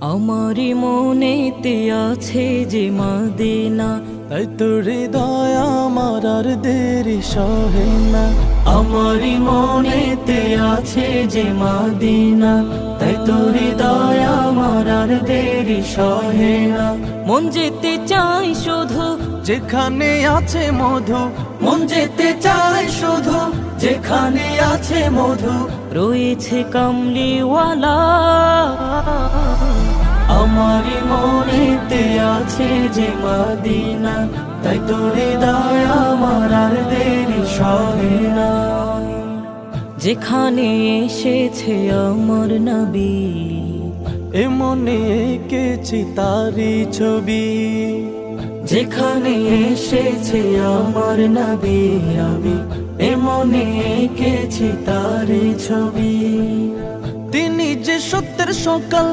আমারি মনেতে আছে যে মদিনা, তাই তোর হৃদয় আমার আর দেরি সহে না। আমারি মনেতে আছে যে মদিনা, তাই তোর হৃদয় আমার আর দেরি সহে না। মন যেতে চাই শুধু যেখানে আছে মধু, মন যেতে চাই শুধু যেখানে আছে মধু, রয়েছে কামলিওয়ালা। আমারি মনেতে আছে যে মদিনা, তাই তোর হৃদয় আমার আর দেরি সহে না। যেখানে এসেছে আমার নবী, এ মনে এঁকেছি তারি ছবি। যেখানে এসেছে আমার নবী, আমি এ মনে এঁকেছি তার ছবি। তিনি যে সত্যের সকাল,